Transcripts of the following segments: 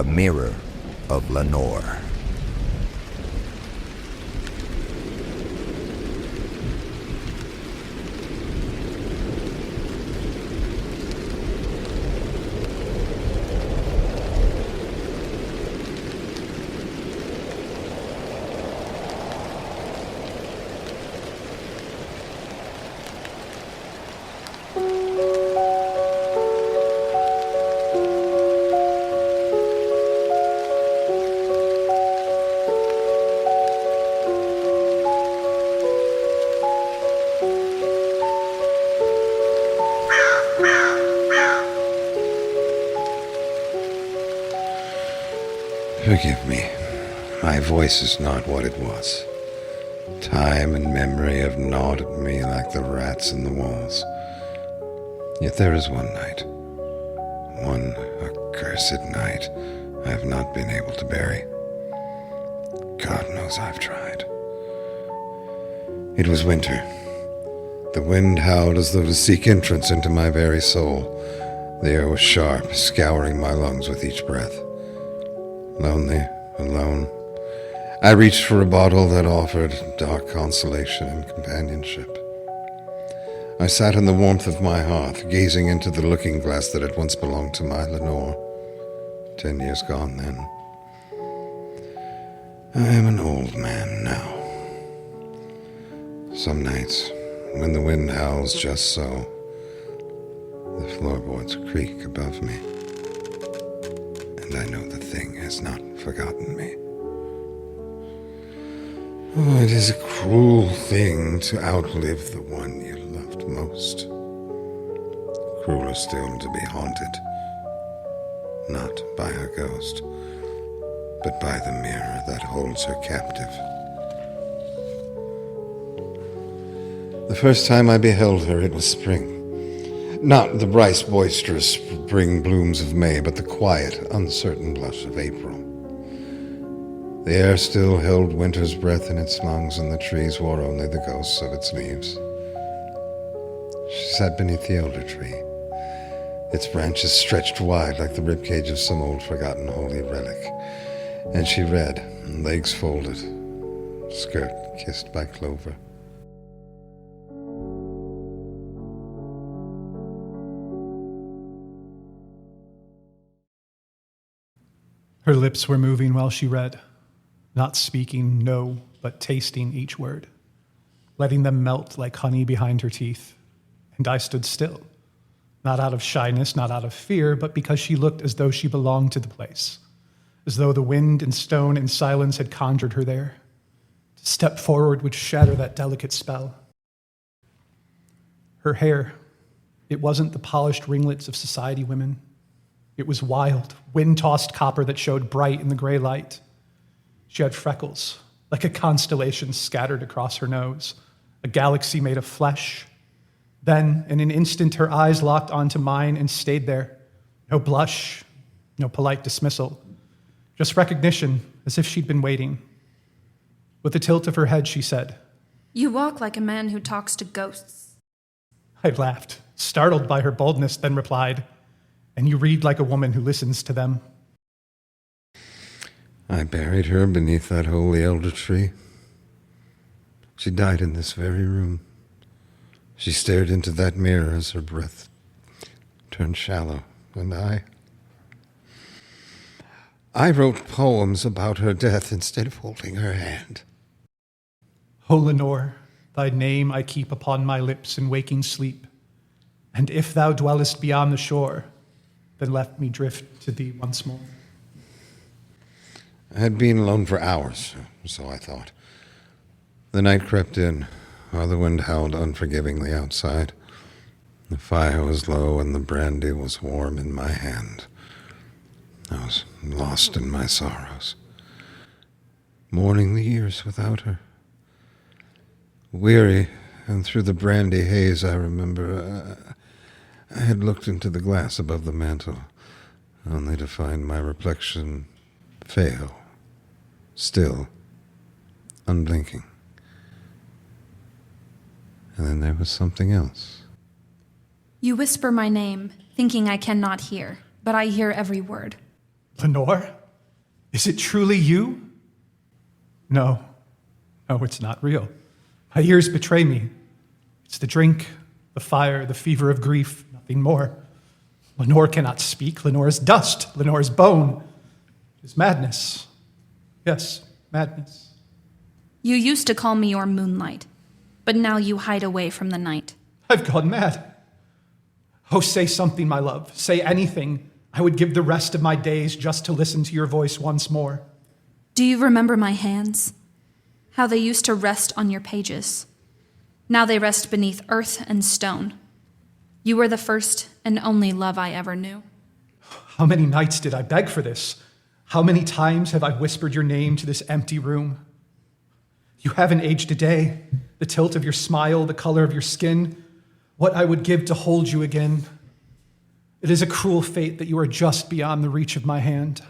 The Mirror of Lenore. Forgive me. My voice is not what it was. Time and memory have gnawed at me like the rats in the walls. Yet there is one night, one accursed night, I have not been able to bury. God knows I've tried. It was winter. The wind howled as though to seek entrance into my very soul. The air was sharp, scouring my lungs with each breath. Lonely, alone, I reached for a bottle that offered dark consolation and companionship. I sat in the warmth of my hearth, gazing into the looking glass that had once belonged to my Lenore. 10 years gone then. I am an old man now. Some nights, when the wind howls just so, the floorboards creak above me. And I know the thing has not forgotten me. Oh, it is a cruel thing to outlive the one you loved most. Crueler still to be haunted, not by her ghost, but by the mirror that holds her captive. The first time I beheld her, it was spring. Not the bright, boisterous spring blooms of May, but the quiet, uncertain blush of April. The air still held winter's breath in its lungs, and the trees wore only the ghosts of its leaves. She sat beneath the elder tree, its branches stretched wide like the ribcage of some old forgotten holy relic, and she read, legs folded, skirt kissed by clover. Her lips were moving while she read, not speaking, no, but tasting each word, letting them melt like honey behind her teeth. And I stood still, not out of shyness, not out of fear, but because she looked as though she belonged to the place, as though the wind and stone and silence had conjured her there. To step forward would shatter that delicate spell. Her hair, it wasn't the polished ringlets of society women. It was wild, wind-tossed copper that showed bright in the gray light. She had freckles, like a constellation scattered across her nose, a galaxy made of flesh. Then, in an instant, her eyes locked onto mine and stayed there. No blush, no polite dismissal, just recognition, as if she'd been waiting. With a tilt of her head, she said, "You walk like a man who talks to ghosts." I laughed, startled by her boldness, then replied, "And you read like a woman who listens to them." I buried her beneath that holy elder tree. She died in this very room. She stared into that mirror as her breath turned shallow, and I wrote poems about her death instead of holding her hand. O Lenore, thy name I keep upon my lips in waking sleep, and if thou dwellest beyond the shore, then let me drift to thee once more. I had been alone for hours, so I thought. The night crept in, while the wind howled unforgivingly outside. The fire was low and the brandy was warm in my hand. I was lost in my sorrows, mourning the years without her. Weary, and through the brandy haze I remember I had looked into the glass above the mantel, only to find my reflection fail, still, unblinking. And then there was something else. You whisper my name, thinking I cannot hear, but I hear every word. Lenore? Is it truly you? No, it's not real. My ears betray me. It's the drink, the fire, the fever of grief, nothing more. Lenore cannot speak. Lenore is dust. Lenore is bone. It is madness. Yes, madness. You used to call me your moonlight, but now you hide away from the night. I've gone mad. Oh, say something, my love. Say anything. I would give the rest of my days just to listen to your voice once more. Do you remember my hands? How they used to rest on your pages. Now they rest beneath earth and stone. You were the first and only love I ever knew. How many nights did I beg for this? How many times have I whispered your name to this empty room? You haven't aged a day. The tilt of your smile, the color of your skin, what I would give to hold you again. It is a cruel fate that you are just beyond the reach of my hand.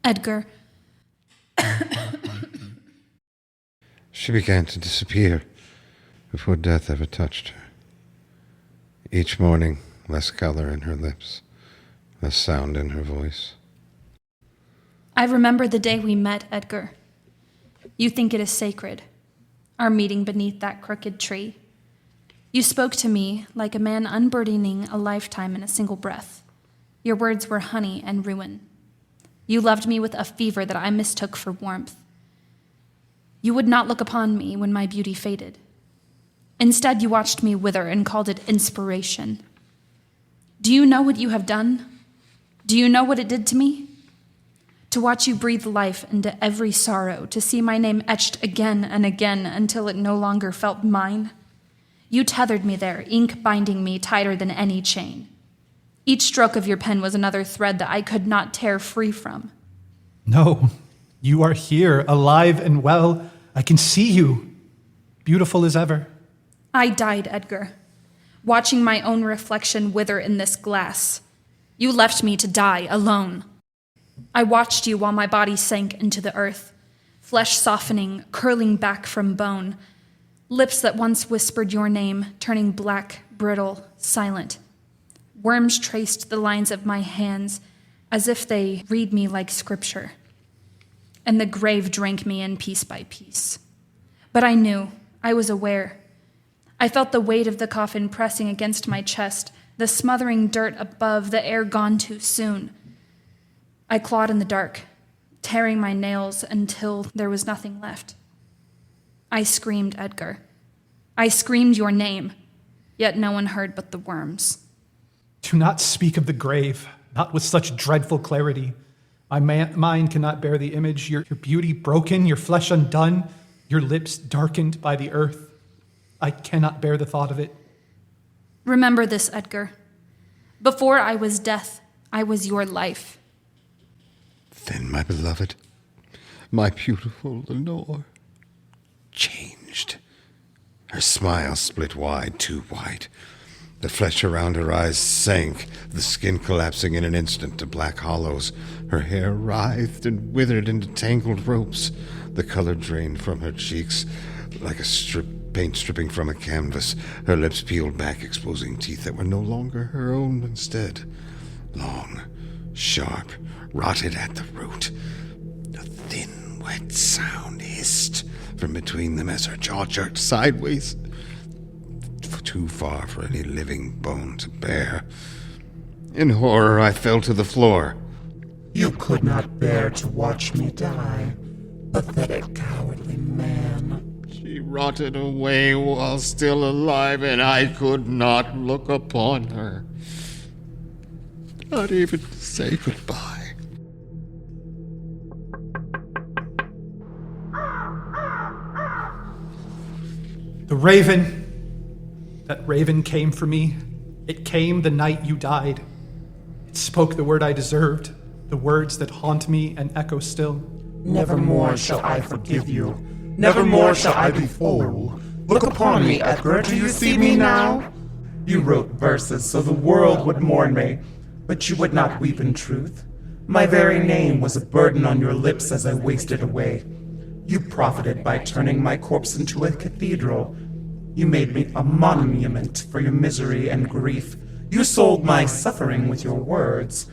Edgar. She began to disappear before death ever touched her. Each morning, less color in her lips, less sound in her voice. I remember the day we met, Edgar. You think it is sacred, our meeting beneath that crooked tree. You spoke to me like a man unburdening a lifetime in a single breath. Your words were honey and ruin. You loved me with a fever that I mistook for warmth. You would not look upon me when my beauty faded. Instead, you watched me wither and called it inspiration. Do you know what you have done? Do you know what it did to me? To watch you breathe life into every sorrow, to see my name etched again and again until it no longer felt mine. You tethered me there, ink binding me tighter than any chain. Each stroke of your pen was another thread that I could not tear free from. No, you are here, alive and well. I can see you, beautiful as ever. I died, Edgar, watching my own reflection wither in this glass. You left me to die alone. I watched you while my body sank into the earth, flesh softening, curling back from bone, lips that once whispered your name, turning black, brittle, silent. Worms traced the lines of my hands as if they read me like scripture. And the grave drank me in piece by piece. But I knew, I was aware. I felt the weight of the coffin pressing against my chest, the smothering dirt above, the air gone too soon. I clawed in the dark, tearing my nails until there was nothing left. I screamed, Edgar. I screamed your name, yet no one heard but the worms. Do not speak of the grave, not with such dreadful clarity. My mind cannot bear the image, your beauty broken, your flesh undone, your lips darkened by the earth. I cannot bear the thought of it. Remember this, Edgar. Before I was death, I was your life. Then my beloved, my beautiful Lenore, changed. Her smile split wide, too wide. The flesh around her eyes sank, the skin collapsing in an instant to black hollows. Her hair writhed and withered into tangled ropes. The color drained from her cheeks like a paint stripping from a canvas. Her lips peeled back, exposing teeth that were no longer her own instead. Long, sharp, rotted at the root. A thin, wet sound hissed from between them as her jaw jerked sideways, too far for any living bone to bear. In horror, I fell to the floor. You could not bear to watch me die, pathetic, cowardly man. She rotted away while still alive, and I could not look upon her. Not even to say goodbye. The raven. That raven came for me. It came the night you died. It spoke the word I deserved, the words that haunt me and echo still. Nevermore shall I forgive you. Nevermore shall I be whole. Look upon me, Edgar. Do you see me now? You wrote verses so the world would mourn me, but you would not weep in truth. My very name was a burden on your lips as I wasted away. You profited by turning my corpse into a cathedral. You made me a monument for your misery and grief. You sold my suffering with your words.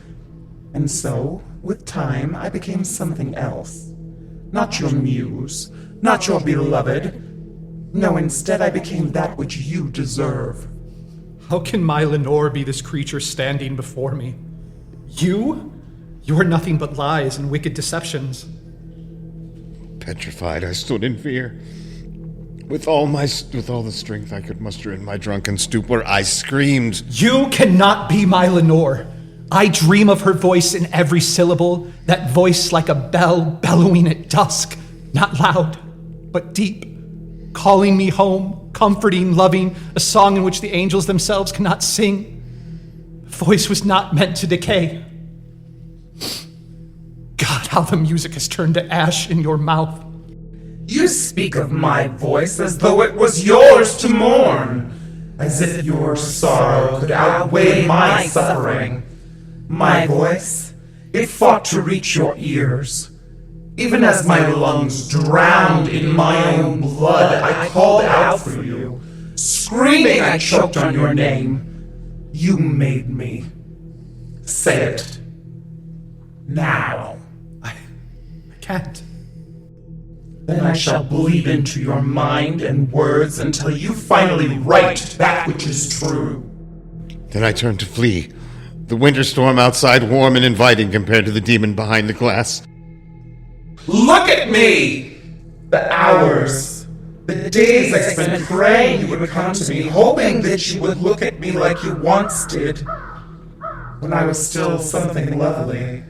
And so, with time, I became something else. Not your muse, not your beloved. No, instead I became that which you deserve. How can my Lenore be this creature standing before me? You? You are nothing but lies and wicked deceptions. Petrified, I stood in fear. With all the strength I could muster in my drunken stupor, I screamed. You cannot be my Lenore. I dream of her voice in every syllable, that voice like a bell bellowing at dusk, not loud, but deep, calling me home, comforting, loving, a song in which the angels themselves cannot sing. The voice was not meant to decay. God, how the music has turned to ash in your mouth. You speak of my voice as though it was yours to mourn, as if your sorrow could outweigh my suffering. My voice, it fought to reach your ears. Even as my lungs drowned in my own blood, I called out for you. Screaming, I choked on your name. You made me. Say it. Now. I can't. Then I shall bleed into your mind and words until you finally write that which is true. Then I turned to flee. The winter storm outside warm and inviting compared to the demon behind the glass. Look at me! The hours, the days I spent praying you would come to me, hoping that you would look at me like you once did, when I was still something lovely.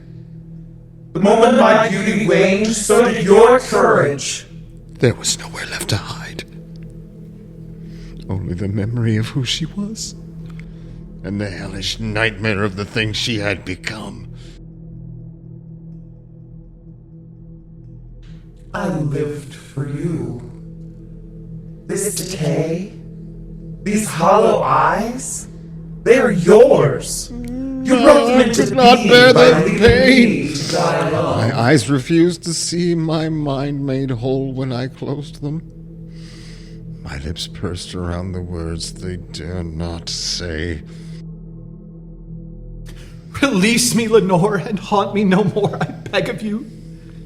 The moment my beauty waned, so did your courage. There was nowhere left to hide. Only the memory of who she was, and the hellish nightmare of the thing she had become. I lived for you. This decay, these hollow eyes, they are yours. You wrote them into could not being bear by the leaving pain. me to die alone. My eyes refused to see, my mind made whole when I closed them. My lips pursed around the words they dare not say. Release me, Lenore, and haunt me no more, I beg of you.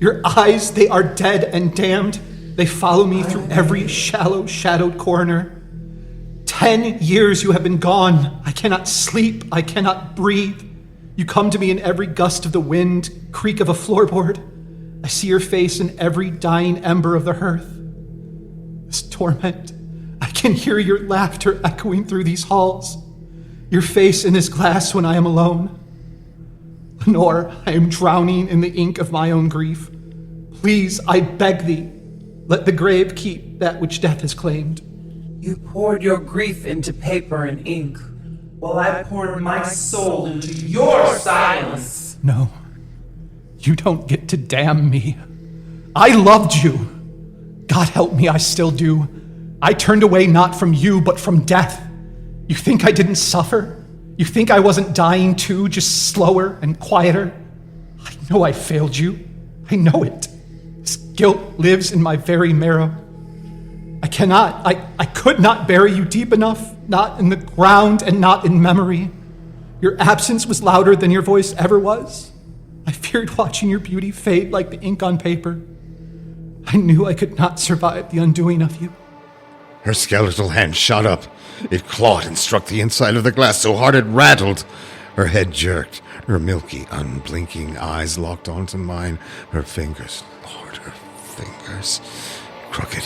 Your eyes, they are dead and damned. They follow me through every shallow, shadowed corner. 10 years you have been gone. I cannot sleep. I cannot breathe. You come to me in every gust of the wind, creak of a floorboard. I see your face in every dying ember of the hearth. This torment. I can hear your laughter echoing through these halls. Your face in this glass when I am alone. Lenore, I am drowning in the ink of my own grief. Please, I beg thee, let the grave keep that which death has claimed. You poured your grief into paper and ink, while I poured my soul into your silence. No, you don't get to damn me. I loved you. God help me, I still do. I turned away not from you, but from death. You think I didn't suffer? You think I wasn't dying too, just slower and quieter? I know I failed you. I know it. This guilt lives in my very marrow. I could not bury you deep enough, not in the ground and not in memory. Your absence was louder than your voice ever was. I feared watching your beauty fade like the ink on paper. I knew I could not survive the undoing of you. Her skeletal hand shot up. It clawed and struck the inside of the glass so hard it rattled. Her head jerked. Her milky, unblinking eyes locked onto mine. Her fingers, Lord, her fingers. Crooked,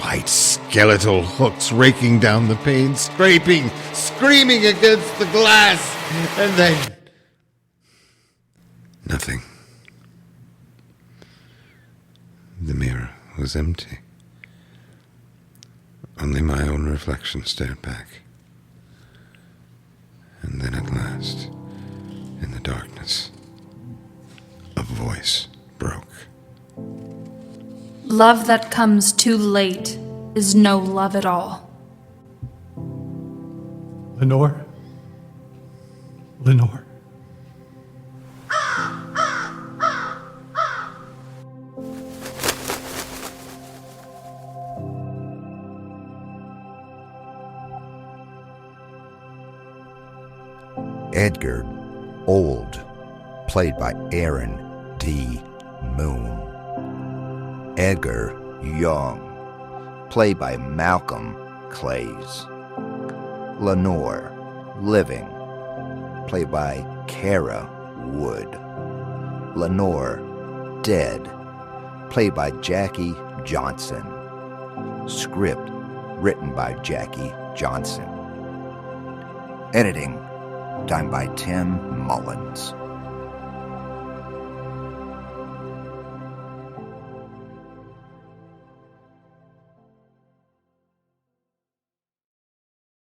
white, skeletal hooks raking down the pane, scraping, screaming against the glass. And then... nothing. The mirror was empty. Only my own reflection stared back. And then at last, in the darkness, a voice broke. Love that comes too late is no love at all. Lenore? Lenore? Edgar, old, played by Aaron D. Moon. Edgar Young, played by Malcolm Clays. Lenore, living, played by Kara Wood. Lenore, dead, played by Jackie Johnson. Script written by Jackie Johnson. Editing done by Tim Mullins.